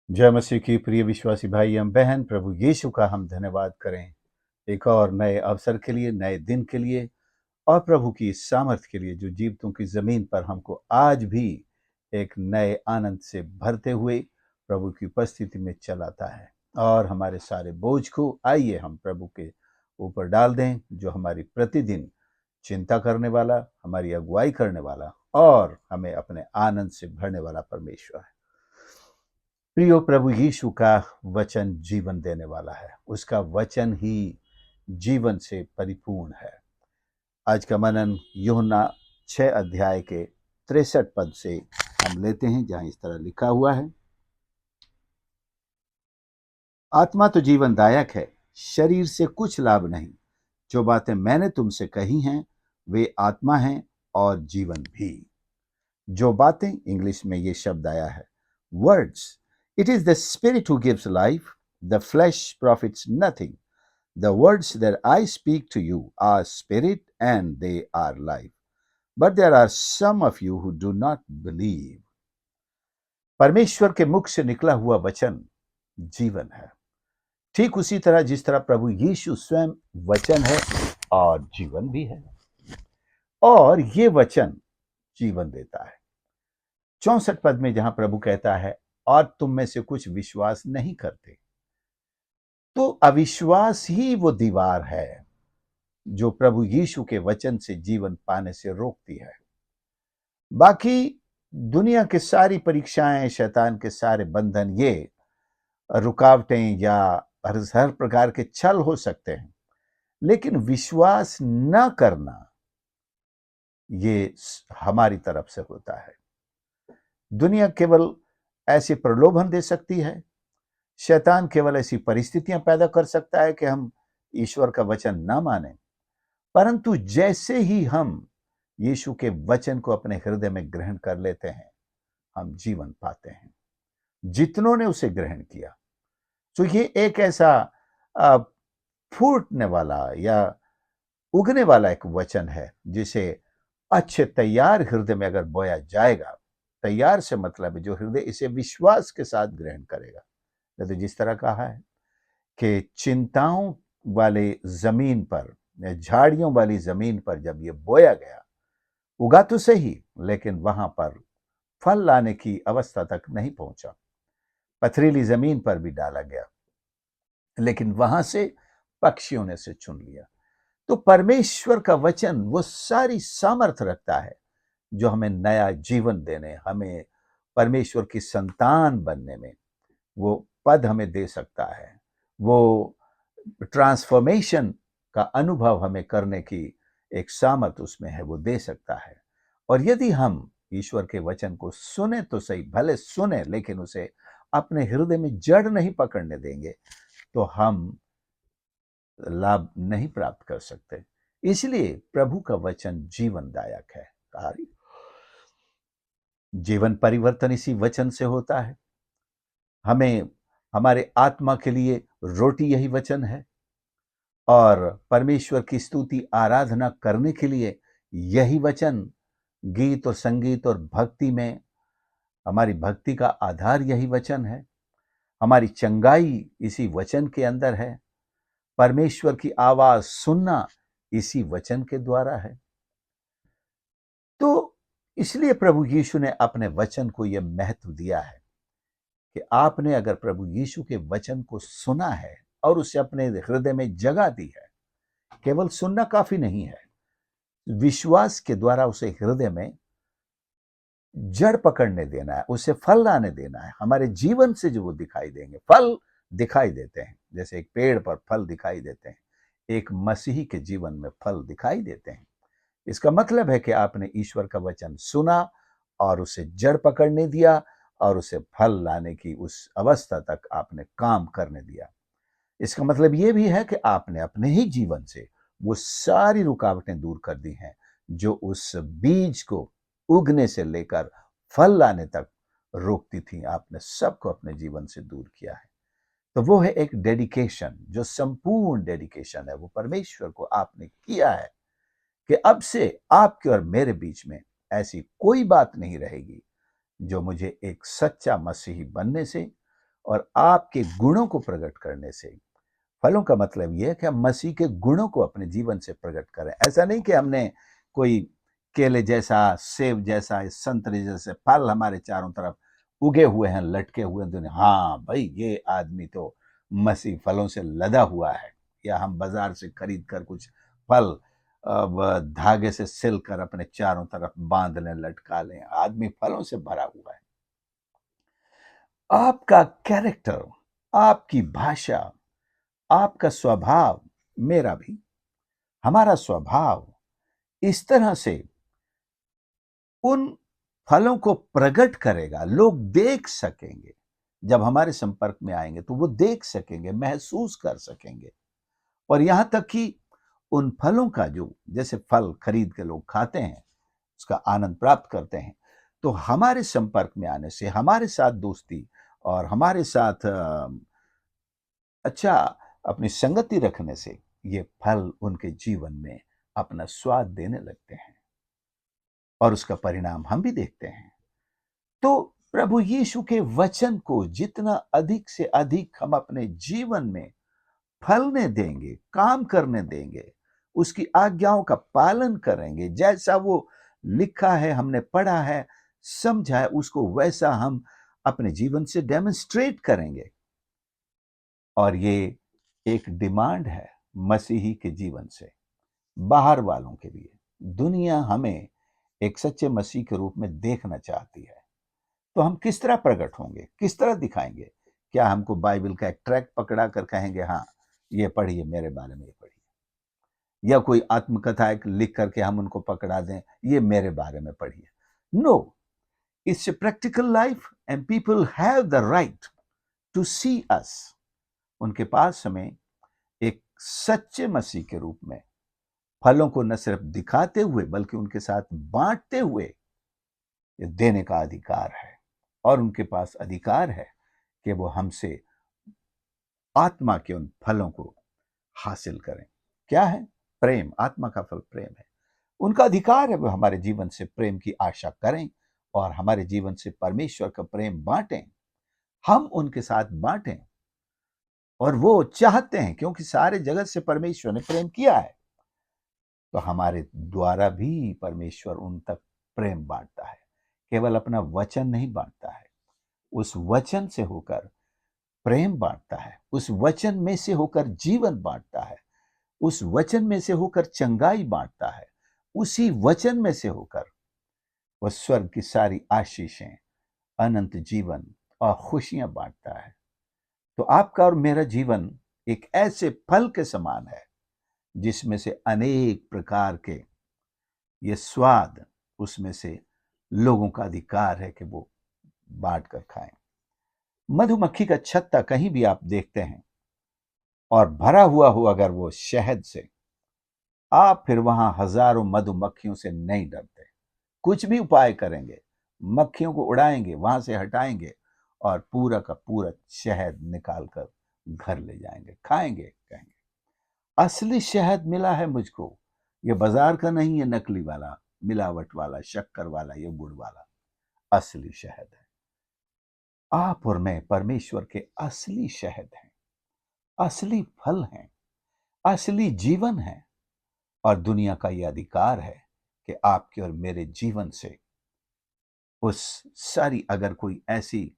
जय मसीह की प्रिय विश्वासी भाई एवं बहन, प्रभु यीशु का हम धन्यवाद करें एक और नए अवसर के लिए, नए दिन के लिए और प्रभु की इस सामर्थ के लिए जो जीवतों की जमीन पर हमको आज भी एक नए आनंद से भरते हुए प्रभु की उपस्थिति में चलाता है। और हमारे सारे बोझ को आइए हम प्रभु के ऊपर डाल दें, जो हमारी प्रतिदिन चिंता करने वाला, हमारी अगुवाई करने वाला और हमें अपने आनंद से भरने वाला परमेश्वर है। प्रियो, प्रभु यीशु का वचन जीवन देने वाला है, उसका वचन ही जीवन से परिपूर्ण है। आज का मनन यूहन्ना 6 अध्याय के 63 पद से हम लेते हैं, जहां इस तरह लिखा हुआ है, आत्मा तो जीवनदायक है, शरीर से कुछ लाभ नहीं। जो बातें मैंने तुमसे कही हैं वे आत्मा हैं और जीवन भी। जो बातें, इंग्लिश में ये शब्द आया है words, it is the spirit who gives life, the flash profits nothing. The words that I speak to you are spirit and they are life. But there are some of you who do not believe. परमेश्वर के मुख से निकला हुआ वचन जीवन है, ठीक उसी तरह जिस तरह प्रभु यीशु स्वयं वचन है और जीवन भी है। और ये वचन जीवन देता है। 64 पद में जहां प्रभु कहता है, और तुम में से कुछ विश्वास नहीं करते, तो अविश्वास ही वो दीवार है जो प्रभु यीशु के वचन से जीवन पाने से रोकती है। बाकी दुनिया की सारी परीक्षाएं, शैतान के सारे बंधन, ये रुकावटें या हर प्रकार के छल हो सकते हैं, लेकिन विश्वास न करना ये हमारी तरफ से होता है। दुनिया केवल ऐसे प्रलोभन दे सकती है, शैतान केवल ऐसी परिस्थितियां पैदा कर सकता है कि हम ईश्वर का वचन ना माने। परंतु जैसे ही हम यीशु के वचन को अपने हृदय में ग्रहण कर लेते हैं, हम जीवन पाते हैं, जितनों ने उसे ग्रहण किया। तो ये एक ऐसा फूटने वाला या उगने वाला एक वचन है, जिसे अच्छे तैयार हृदय में अगर बोया जाएगा, तैयार से मतलब है जो हृदय इसे विश्वास के साथ ग्रहण करेगा। तो जिस तरह कहा है कि चिंताओं वाले जमीन पर, झाड़ियों वाली जमीन पर जब ये बोया गया, उगा तो सही, लेकिन वहां पर फल लाने की अवस्था तक नहीं पहुंचा। पथरीली जमीन पर भी डाला गया, लेकिन वहां से पक्षियों ने से चुन लिया। तो परमेश्वर का वचन वो सारी सामर्थ रखता है जो हमें नया जीवन देने, हमें परमेश्वर की संतान बनने में वो पद हमें दे सकता है। वो ट्रांसफॉर्मेशन का अनुभव हमें करने की एक सामर्थ उसमें है, वो दे सकता है। और यदि हम ईश्वर के वचन को सुने तो सही, भले सुने, लेकिन उसे अपने हृदय में जड़ नहीं पकड़ने देंगे, तो हम लाभ नहीं प्राप्त कर सकते। इसलिए प्रभु का वचन जीवनदायक है। जीवन परिवर्तन इसी वचन से होता है। हमें, हमारे आत्मा के लिए रोटी यही वचन है, और परमेश्वर की स्तुति आराधना करने के लिए यही वचन, गीत और संगीत और भक्ति में हमारी भक्ति का आधार यही वचन है। हमारी चंगाई इसी वचन के अंदर है। परमेश्वर की आवाज सुनना इसी वचन के द्वारा है। तो इसलिए प्रभु यीशु ने अपने वचन को यह महत्व दिया है कि आपने अगर प्रभु यीशु के वचन को सुना है और उसे अपने हृदय में जगह दी है, केवल सुनना काफी नहीं है, विश्वास के द्वारा उसे हृदय में जड़ पकड़ने देना है, उसे फल लाने देना है। हमारे जीवन से जो वो दिखाई देंगे, फल दिखाई देते हैं, जैसे एक पेड़ पर फल दिखाई देते हैं, एक मसीही के जीवन में फल दिखाई देते हैं। इसका मतलब है कि आपने ईश्वर का वचन सुना और उसे जड़ पकड़ने दिया और उसे फल लाने की उस अवस्था तक आपने काम करने दिया। इसका मतलब ये भी है कि आपने अपने ही जीवन से वो सारी रुकावटें दूर कर दी हैं जो उस बीज को उगने से लेकर फल लाने तक रोकती थी। आपने सबको अपने जीवन से दूर किया है। तो वो है एक डेडिकेशन, जो संपूर्ण डेडिकेशन है, वो परमेश्वर को आपने किया है कि अब से आपके और मेरे बीच में ऐसी कोई बात नहीं रहेगी जो मुझे एक सच्चा मसीही बनने से और आपके गुणों को प्रकट करने से। फलों का मतलब यह है कि हम मसीह के गुणों को अपने जीवन से प्रकट करें। ऐसा नहीं कि हमने कोई केले जैसा, सेब जैसा, संतरे जैसे फल हमारे चारों तरफ उगे हुए हैं, लटके हुए हैं दुनिया, हाँ भाई ये आदमी तो मसीह फलों से लदा हुआ है। या हम बाजार से खरीद कर कुछ फल धागे से सिल कर अपने चारों तरफ बांध लें, लटका लें, आदमी फलों से भरा हुआ है। आपका कैरेक्टर, आपकी भाषा, आपका स्वभाव, मेरा भी, हमारा स्वभाव इस तरह से उन फलों को प्रकट करेगा। लोग देख सकेंगे, जब हमारे संपर्क में आएंगे तो वो देख सकेंगे, महसूस कर सकेंगे। और यहां तक कि उन फलों का जो, जैसे फल खरीद के लोग खाते हैं, उसका आनंद प्राप्त करते हैं, तो हमारे संपर्क में आने से, हमारे साथ दोस्ती और हमारे साथ अच्छा अपनी संगति रखने से ये फल उनके जीवन में अपना स्वाद देने लगते हैं और उसका परिणाम हम भी देखते हैं। तो प्रभु यीशु के वचन को जितना अधिक से अधिक हम अपने जीवन में फलने देंगे, काम करने देंगे, उसकी आज्ञाओं का पालन करेंगे, जैसा वो लिखा है, हमने पढ़ा है, समझा है, उसको वैसा हम अपने जीवन से डेमोन्स्ट्रेट करेंगे। और ये एक डिमांड है मसीही के जीवन से बाहर वालों के लिए। दुनिया हमें एक सच्चे मसीह के रूप में देखना चाहती है। तो हम किस तरह प्रकट होंगे, किस तरह दिखाएंगे? क्या हमको बाइबल का एक ट्रैक पकड़ा कर कहेंगे हाँ ये पढ़िए, मेरे बारे में ये पढ़िए, या कोई आत्मकथा एक लिख करके हम उनको पकड़ा दें, ये मेरे बारे में पढ़िए? No, it's a practical life and people have the right to see us. उनके पास हमें एक सच्चे मसीह के रूप में फलों को न सिर्फ दिखाते हुए बल्कि उनके साथ बांटते हुए ये देने का अधिकार है। और उनके पास अधिकार है कि वो हमसे आत्मा के उन फलों को हासिल करें। क्या है? प्रेम। आत्मा का फल प्रेम है। उनका अधिकार है वो हमारे जीवन से प्रेम की आशा करें और हमारे जीवन से परमेश्वर का प्रेम बांटें, हम उनके साथ बांटें। और वो चाहते हैं, क्योंकि सारे जगत से परमेश्वर ने प्रेम किया है, तो हमारे द्वारा भी परमेश्वर उन तक प्रेम बांटता है। केवल अपना वचन नहीं बांटता है, उस वचन से होकर प्रेम बांटता है, उस वचन में से होकर जीवन बांटता है, उस वचन में से होकर चंगाई बांटता है, उसी वचन में से होकर वह स्वर्ग की सारी आशीषें, अनंत जीवन और खुशियां बांटता है। तो आपका और मेरा जीवन एक ऐसे फल के समान है जिसमें से अनेक प्रकार के ये स्वाद, उसमें से लोगों का अधिकार है कि वो बांट कर खाएं। मधुमक्खी का छत्ता कहीं भी आप देखते हैं और भरा हुआ हो अगर वो शहद से, आप फिर वहां हजारों मधुमक्खियों से नहीं डरते। कुछ भी उपाय करेंगे, मक्खियों को उड़ाएंगे, वहां से हटाएंगे और पूरा का पूरा शहद निकाल कर घर ले जाएंगे, खाएंगे, कहेंगे असली शहद मिला है मुझको, ये बाजार का नहीं है, नकली वाला, मिलावट वाला, शक्कर वाला, ये गुड़ वाला। असली शहद है। आप और मैं परमेश्वर के असली शहद हैं, असली फल हैं, असली जीवन है। और दुनिया का यह अधिकार है कि आपके और मेरे जीवन से उस सारी, अगर कोई ऐसी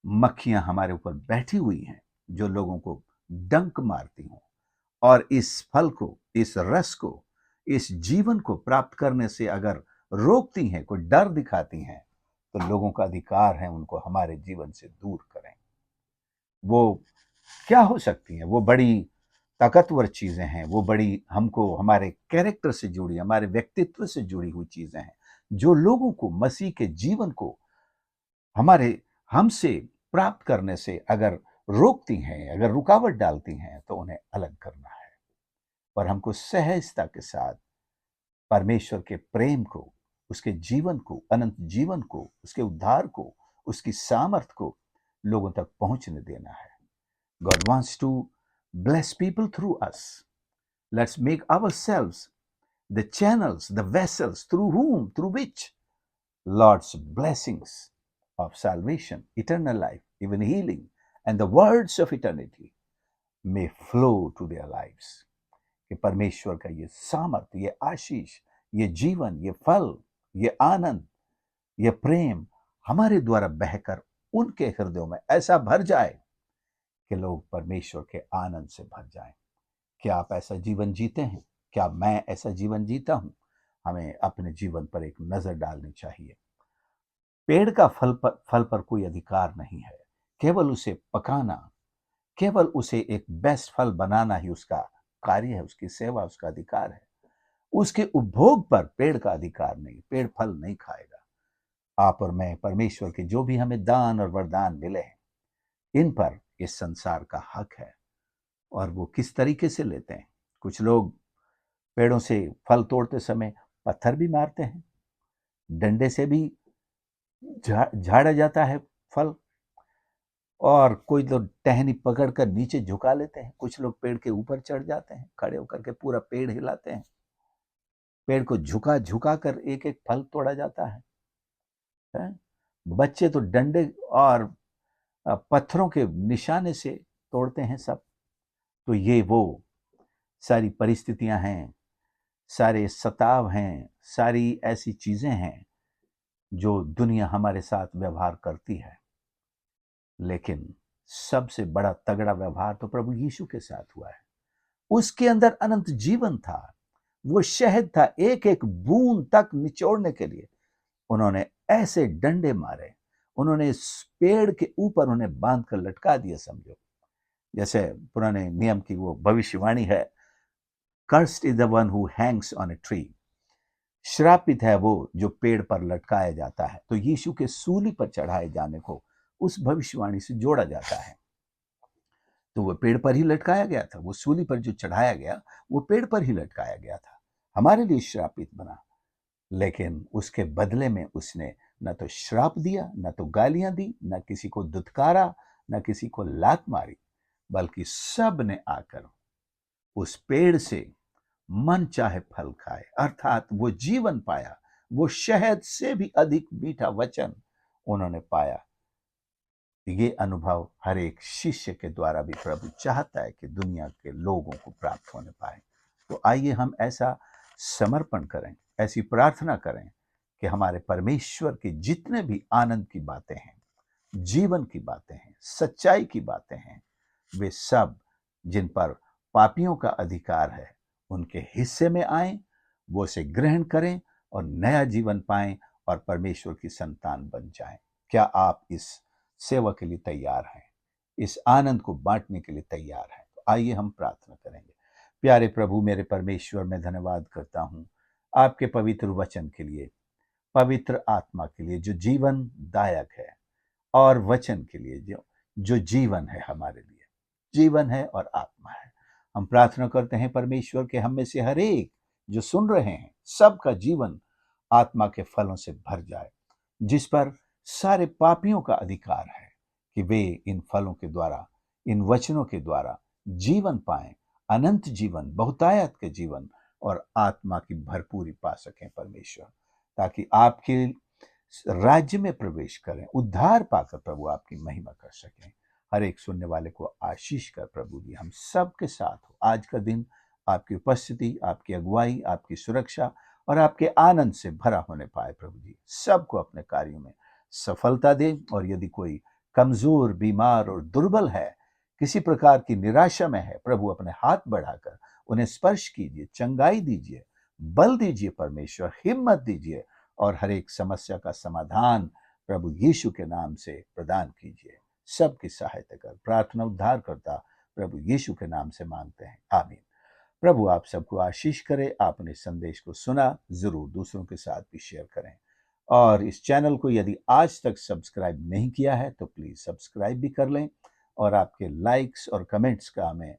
मक्खियां हमारे ऊपर बैठी हुई हैं जो लोगों को डंक मारती हों और इस फल को, इस रस को, इस जीवन को प्राप्त करने से अगर रोकती हैं, कोई डर दिखाती हैं, तो लोगों का अधिकार है उनको हमारे जीवन से दूर करें। वो क्या हो सकती हैं? वो बड़ी ताकतवर चीजें हैं, वो बड़ी हमको हमारे कैरेक्टर से जुड़ी, हमारे व्यक्तित्व से जुड़ी हुई चीजें हैं जो लोगों को मसीह के जीवन को हमारे हमसे प्राप्त करने से अगर रोकती हैं, अगर रुकावट डालती हैं, तो उन्हें अलग करना है। और हमको सहजता के साथ परमेश्वर के प्रेम को, उसके जीवन को, अनंत जीवन को, उसके उद्धार को, उसकी सामर्थ को लोगों तक पहुंचने देना है। God wants to bless people through us. Let's make ourselves the channels, the vessels through which Lord's blessings of salvation, eternal life, even healing and the words of eternity may flow to their lives. कि परमेश्वर का ये सामर्थ्य, ये आशीष, ये जीवन, ये फल, ये आनंद, ये प्रेम हमारे द्वारा बहकर उनके हृदयों में ऐसा भर जाए कि लोग परमेश्वर के आनंद से भर जाएं। क्या आप ऐसा जीवन जीते हैं? क्या मैं ऐसा जीवन जीता हूं? हमें अपने जीवन पर एक नजर डालनी चाहिए। पेड़ का फल पर कोई अधिकार नहीं है, केवल उसे पकाना, केवल उसे एक बेस्ट फल बनाना ही उसका कार्य है, उसकी सेवा, उसका अधिकार है। उसके उपभोग पर पेड़ का अधिकार नहीं, पेड़ फल नहीं खाएगा। आप और मैं परमेश्वर के जो भी हमें दान और वरदान मिले हैं, इन पर इस संसार का हक है। और वो किस तरीके से लेते हैं? कुछ लोग पेड़ों से फल तोड़ते समय पत्थर भी मारते हैं, डंडे से भी झाड़ा जाता है फल, और कोई लोग टहनी पकड़कर नीचे झुका लेते हैं, कुछ लोग पेड़ के ऊपर चढ़ जाते हैं, खड़े होकर के पूरा पेड़ हिलाते हैं। पेड़ को झुका झुका कर एक एक फल तोड़ा जाता है? बच्चे तो डंडे और पत्थरों के निशाने से तोड़ते हैं सब। तो ये वो सारी परिस्थितियां हैं, सारे सताव हैं, सारी ऐसी चीजें हैं जो दुनिया हमारे साथ व्यवहार करती है। लेकिन सबसे बड़ा तगड़ा व्यवहार तो प्रभु यीशु के साथ हुआ है। उसके अंदर अनंत जीवन था, वो शहद था, एक एक बूंद तक निचोड़ने के लिए उन्होंने ऐसे डंडे मारे, उन्होंने इस पेड़ के ऊपर उन्हें बांध कर लटका दिया। समझो जैसे पुराने नियम की वो भविष्यवाणी है, cursed is the one who Hanks on a tree, श्रापित है वो जो पेड़ पर लटकाया जाता है। तो यीशु के सूली पर चढ़ाए जाने को उस भविष्यवाणी से जोड़ा जाता है। तो वो पेड़ पर ही लटकाया गया था, वो सूली पर जो चढ़ाया गया वो पेड़ पर ही लटकाया गया था, हमारे लिए श्रापित बना। लेकिन उसके बदले में उसने न तो श्राप दिया, न तो गालियां दी, न किसी को दुत्कारा, न किसी को लात मारी, बल्कि सब ने आकर उस पेड़ से मन चाहे फल खाए, अर्थात वो जीवन पाया, वो शहद से भी अधिक मीठा वचन उन्होंने पाया। ये अनुभव हर एक शिष्य के द्वारा भी प्रभु चाहता है कि दुनिया के लोगों को प्राप्त होने पाए। तो आइए हम ऐसा समर्पण करें, ऐसी प्रार्थना करें कि हमारे परमेश्वर की जितने भी आनंद की बातें हैं, जीवन की बातें हैं, सच्चाई की बातें हैं, वे सब जिन पर पापियों का अधिकार है उनके हिस्से में आए, वो उसे ग्रहण करें और नया जीवन पाएं और परमेश्वर की संतान बन जाएं। क्या आप इस सेवा के लिए तैयार हैं? इस आनंद को बांटने के लिए तैयार हैं? तो आइए हम प्रार्थना करेंगे। प्यारे प्रभु, मेरे परमेश्वर, मैं धन्यवाद करता हूं आपके पवित्र वचन के लिए, पवित्र आत्मा के लिए जो जीवन दायक है, और वचन के लिए जो जीवन है, हमारे लिए जीवन है और आत्मा है। हम प्रार्थना करते हैं परमेश्वर के हम में से हर एक जो सुन रहे हैं, सबका जीवन आत्मा के फलों से भर जाए, जिस पर सारे पापियों का अधिकार है कि वे इन फलों के द्वारा, इन वचनों के द्वारा जीवन पाएं, अनंत जीवन, बहुतायत के जीवन और आत्मा की भरपूरी पा सकें परमेश्वर, ताकि आपके राज्य में प्रवेश करें, उद्धार पाकर प्रभु आपकी महिमा कर सकें। हर एक सुनने वाले को आशीष कर प्रभु जी हम सबके साथ हो। आज का दिन आपकी उपस्थिति, आपकी अगुवाई, आपकी सुरक्षा और आपके आनंद से भरा होने पाए प्रभु जी। सबको अपने कार्यों में सफलता दे, और यदि कोई कमजोर, बीमार और दुर्बल है, किसी प्रकार की निराशा में है, प्रभु अपने हाथ बढ़ाकर उन्हें स्पर्श कीजिए, चंगाई दीजिए, बल दीजिए परमेश्वर, हिम्मत दीजिए और हर एक समस्या का समाधान प्रभु यीशु के नाम से प्रदान कीजिए। सबकी सहायता कर प्रार्थना उद्धार करता प्रभु यीशु के नाम से मांगते हैं, आमीन। प्रभु आप सबको आशीष करे। आपने संदेश को सुना, जरूर दूसरों के साथ भी शेयर करें, और इस चैनल को यदि आज तक सब्सक्राइब नहीं किया है तो प्लीज सब्सक्राइब भी कर लें, और आपके लाइक्स और कमेंट्स का हमें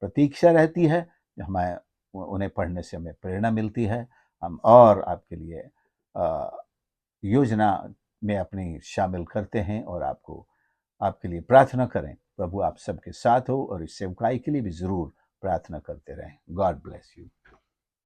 प्रतीक्षा रहती है। हमें उन्हें पढ़ने से हमें प्रेरणा मिलती है। हम और आपके लिए योजना में अपनी शामिल करते हैं और आपके लिए प्रार्थना करें। प्रभु आप सबके साथ हो, और इस सेवकाई के लिए भी जरूर प्रार्थना करते रहें। God bless you.